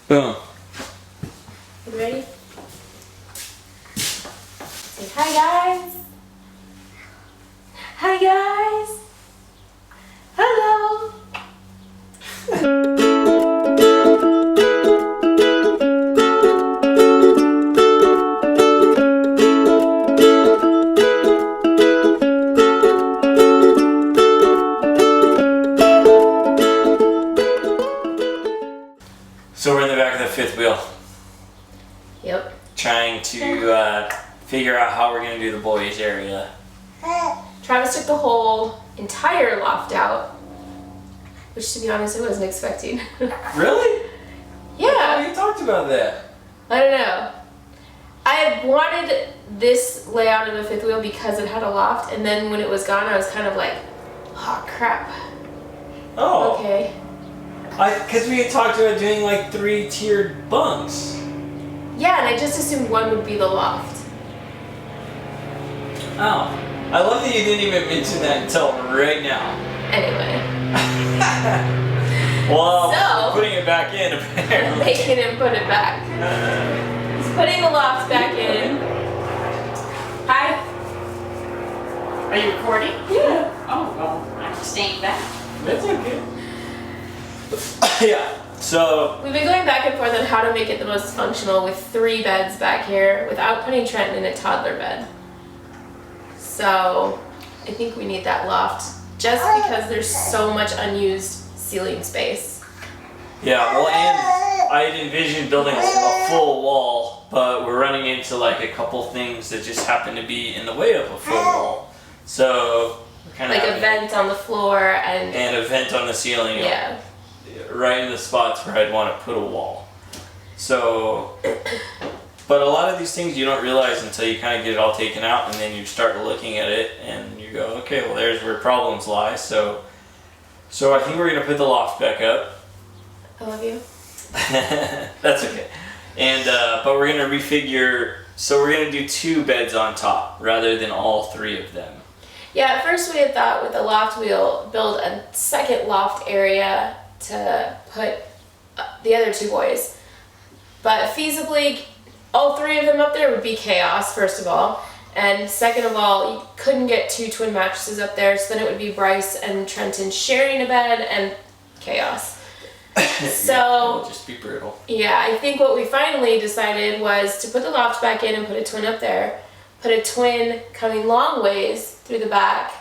Boom. You ready? Say hi, guys. Hi, guys. Hello. So we're in the back of the fifth wheel. Yep. Trying to figure out how we're going to do the boys area. Travis took the whole entire loft out, which, to be honest, I wasn't expecting. Really? Yeah. We talked about that. I don't know. I had wanted this layout of the fifth wheel because it had a loft, and then when it was gone, I was kind of like, oh crap. Oh. Okay. Because we had talked about doing like 3-tiered bunks. Yeah, and I just assumed one would be the loft. Oh. I love that you didn't even mention that until right now. Anyway. Well, So, putting it back in apparently. Making him put it back. He's putting the loft back in. Hi. Are you recording? Yeah. Oh, well, I'm staying back. That's okay. Yeah, so We've been going back and forth on how to make it the most functional with 3 beds back here without putting Trent in a toddler bed. So I think we need that loft just because there's so much unused ceiling space. yeah, well, and I had envisioned building a full wall, but we're running into like a couple things that just happen to be in the way of a full wall. So we're kind of Like a vent on the floor and a vent on the ceiling. yeah. Right in the spots where I'd want to put a wall. So, but a lot of these things you don't realize until you kind of get it all taken out, and then you start looking at it and you go, okay, well, there's where problems lie. So I think we're gonna put the loft back up. I love you. That's okay. And but we're gonna refigure. So we're gonna do 2 beds on top rather than all 3 of them. Yeah, at first we had thought with the loft we'll build a second loft area to put the other 2 boys. But feasibly, all 3 of them up there would be chaos, first of all. And second of all, you couldn't get 2 twin mattresses up there, so then it would be Bryce and Trenton sharing a bed and chaos. So, Yeah, it'll just be brutal. yeah, I think what we finally decided was to put the loft back in and put a twin up there, put a twin coming long ways through the back,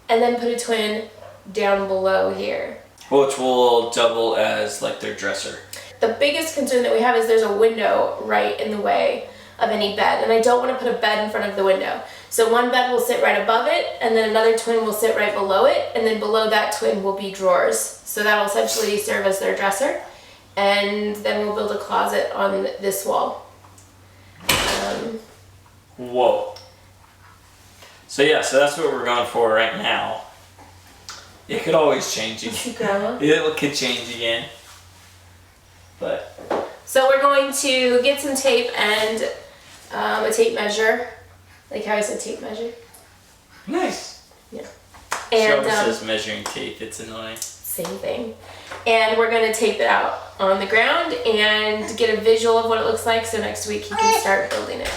and then put a twin down below here. Which will double as like their dresser. The biggest concern that we have is there's a window right in the way of any bed, and I don't want to put a bed in front of the window. So one bed will sit right above it, and then another twin will sit right below it, and then below that twin will be drawers. So that'll essentially serve as their dresser, and then we'll build a closet on this wall. Whoa. So yeah, so that's what we're going for right now. It could always change again. Grandma. It could change again. But So we're going to get some tape and a tape measure, like how I said tape measure. nice. Yeah. Shelby And says measuring tape. It's annoying. same thing. And we're going to tape it out on the ground and get a visual of what it looks like so next week he can start building it.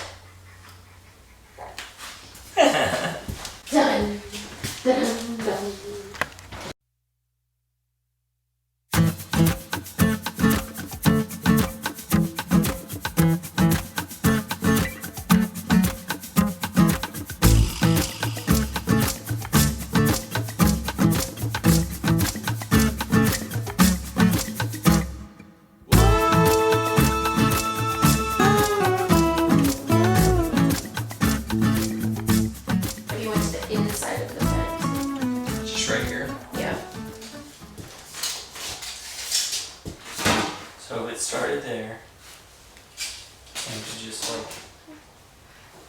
Done. Dun, dun. Or you went to the inside of the fence. Just right here. Yeah. So it started there. And to just like.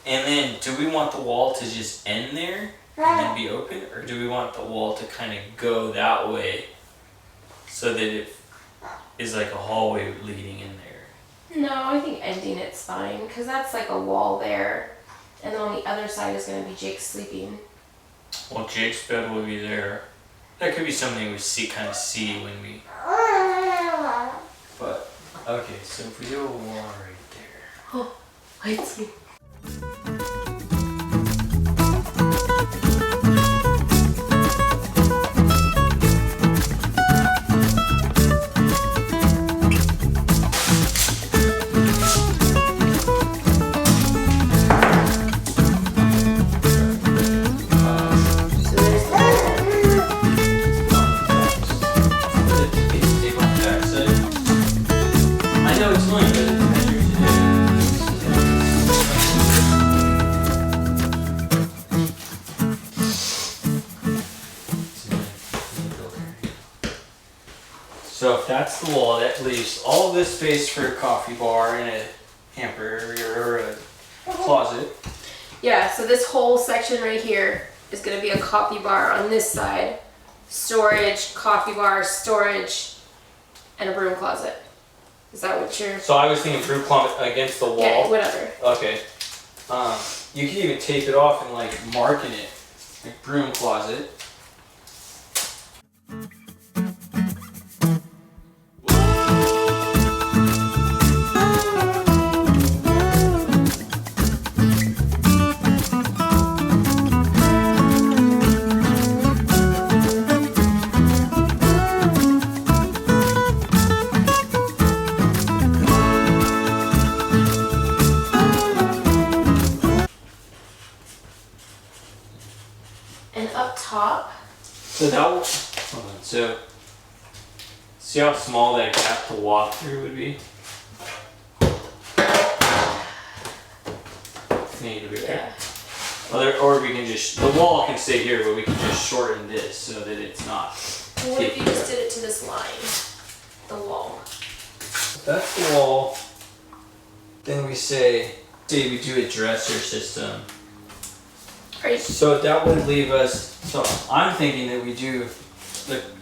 And then, do we want the wall to just end there and then be open, or do we want the wall to kind of go that way so that it is like a hallway leading in there? No, I think ending it's fine because that's like a wall there, and then on the other side is going to be Jake sleeping. Well, Jake's bed will be there. That could be something we kind of see when we. But Okay, so if we do a wall right there. Oh, I see. So if that's the wall, that leaves all of this space for a coffee bar and a hamper area or a closet. Yeah, so this whole section right here is going to be a coffee bar on this side. Storage, coffee bar, storage, and a broom closet. Is that what you're... So I was thinking broom closet against the wall. Yeah, whatever. Okay. You can even tape it off and like marking it. Like broom closet. And up top, So that will, hold on, so see how small that gap to walk through would be? Need to be yeah. or we can just, the wall can stay here, but we can just shorten this so that it's not. Well, what if you just did it to this line? The wall. If that's the wall, then we say we do a dresser system. Are you... So that would leave us, so I'm thinking that we do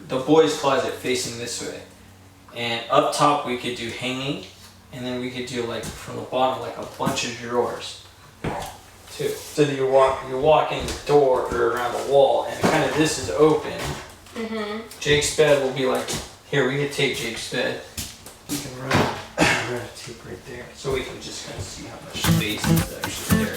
the boys' closet facing this way. And up top we could do hanging, and then we could do like from the bottom like a bunch of drawers too. So that you walk in the door or around the wall and kind of this is open. Mm-hmm. Jake's bed will be like, here we can tape Jake's bed. We can run a tape right there. So we can just kind of see how much space is actually there.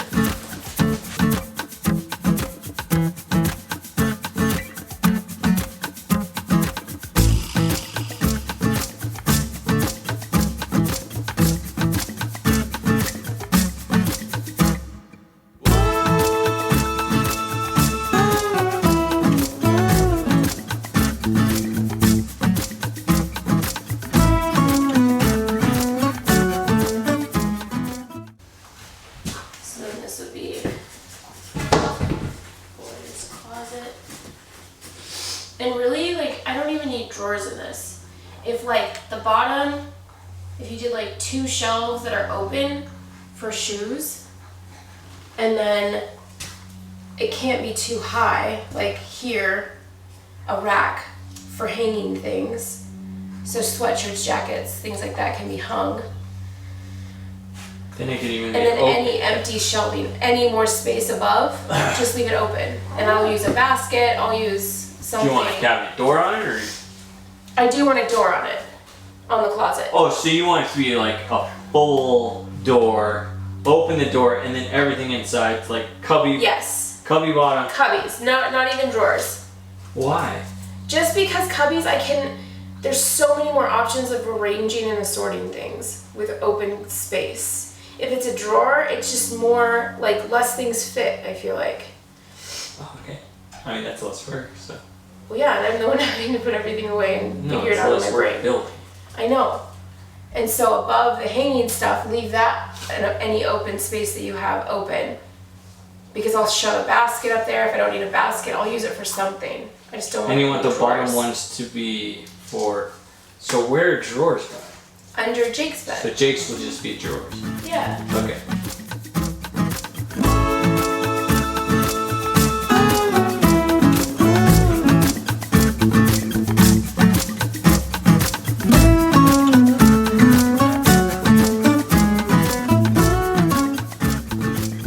And really, like, I don't even need drawers in this. If like the bottom, if you did like 2 shelves that are open for shoes, and then it can't be too high, like here, a rack for hanging things. So sweatshirts, jackets, things like that can be hung. Then it could even And be then open. any empty shelving, any more space above, just leave it open. And I'll use a basket, I'll use Do something. you want a cabinet door on it, or? I do want a door on it, on the closet. Oh, so you want it to be like a full door, open the door, and then everything inside, like cubby, Yes, cubby bottom. cubbies, not even drawers. Why? Just because cubbies, there's so many more options of arranging and assorting things with open space. If it's a drawer, it's just more, like, less things fit, I feel like. Oh, okay. I mean, that's less work, so. Well, yeah, and I'm the one having to put everything away and No, figure it it's out in less my work brain. building. I know. And so above the hanging stuff, leave that and any open space that you have open. Because I'll shove a basket up there. If I don't need a basket, I'll use it for something. I just don't And you want the drawers. bottom ones to be for, so where are drawers going? Under Jake's So bed. Jake's will just be drawers. Yeah. Okay.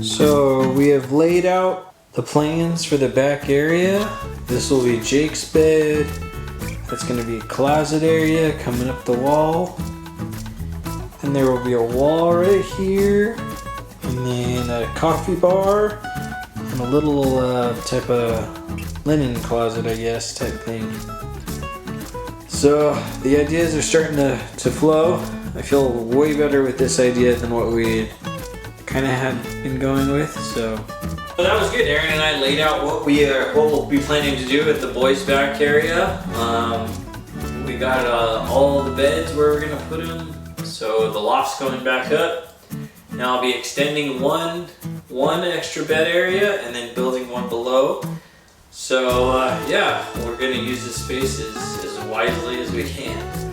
So we have laid out the plans for the back area. This will be Jake's bed. That's gonna be a closet area coming up the wall. And there will be a wall right here, and then a coffee bar, and a little type of linen closet, I guess, type thing. So the ideas are starting to flow. I feel way better with this idea than what we kind of had been going with. So that was good. Aaron and I laid out what we'll be planning to do at the boys' back area. We got all the beds where we're gonna put them. So the loft's going back up. Now I'll be extending one extra bed area and then building one below. So yeah, we're gonna use the space as wisely as we can.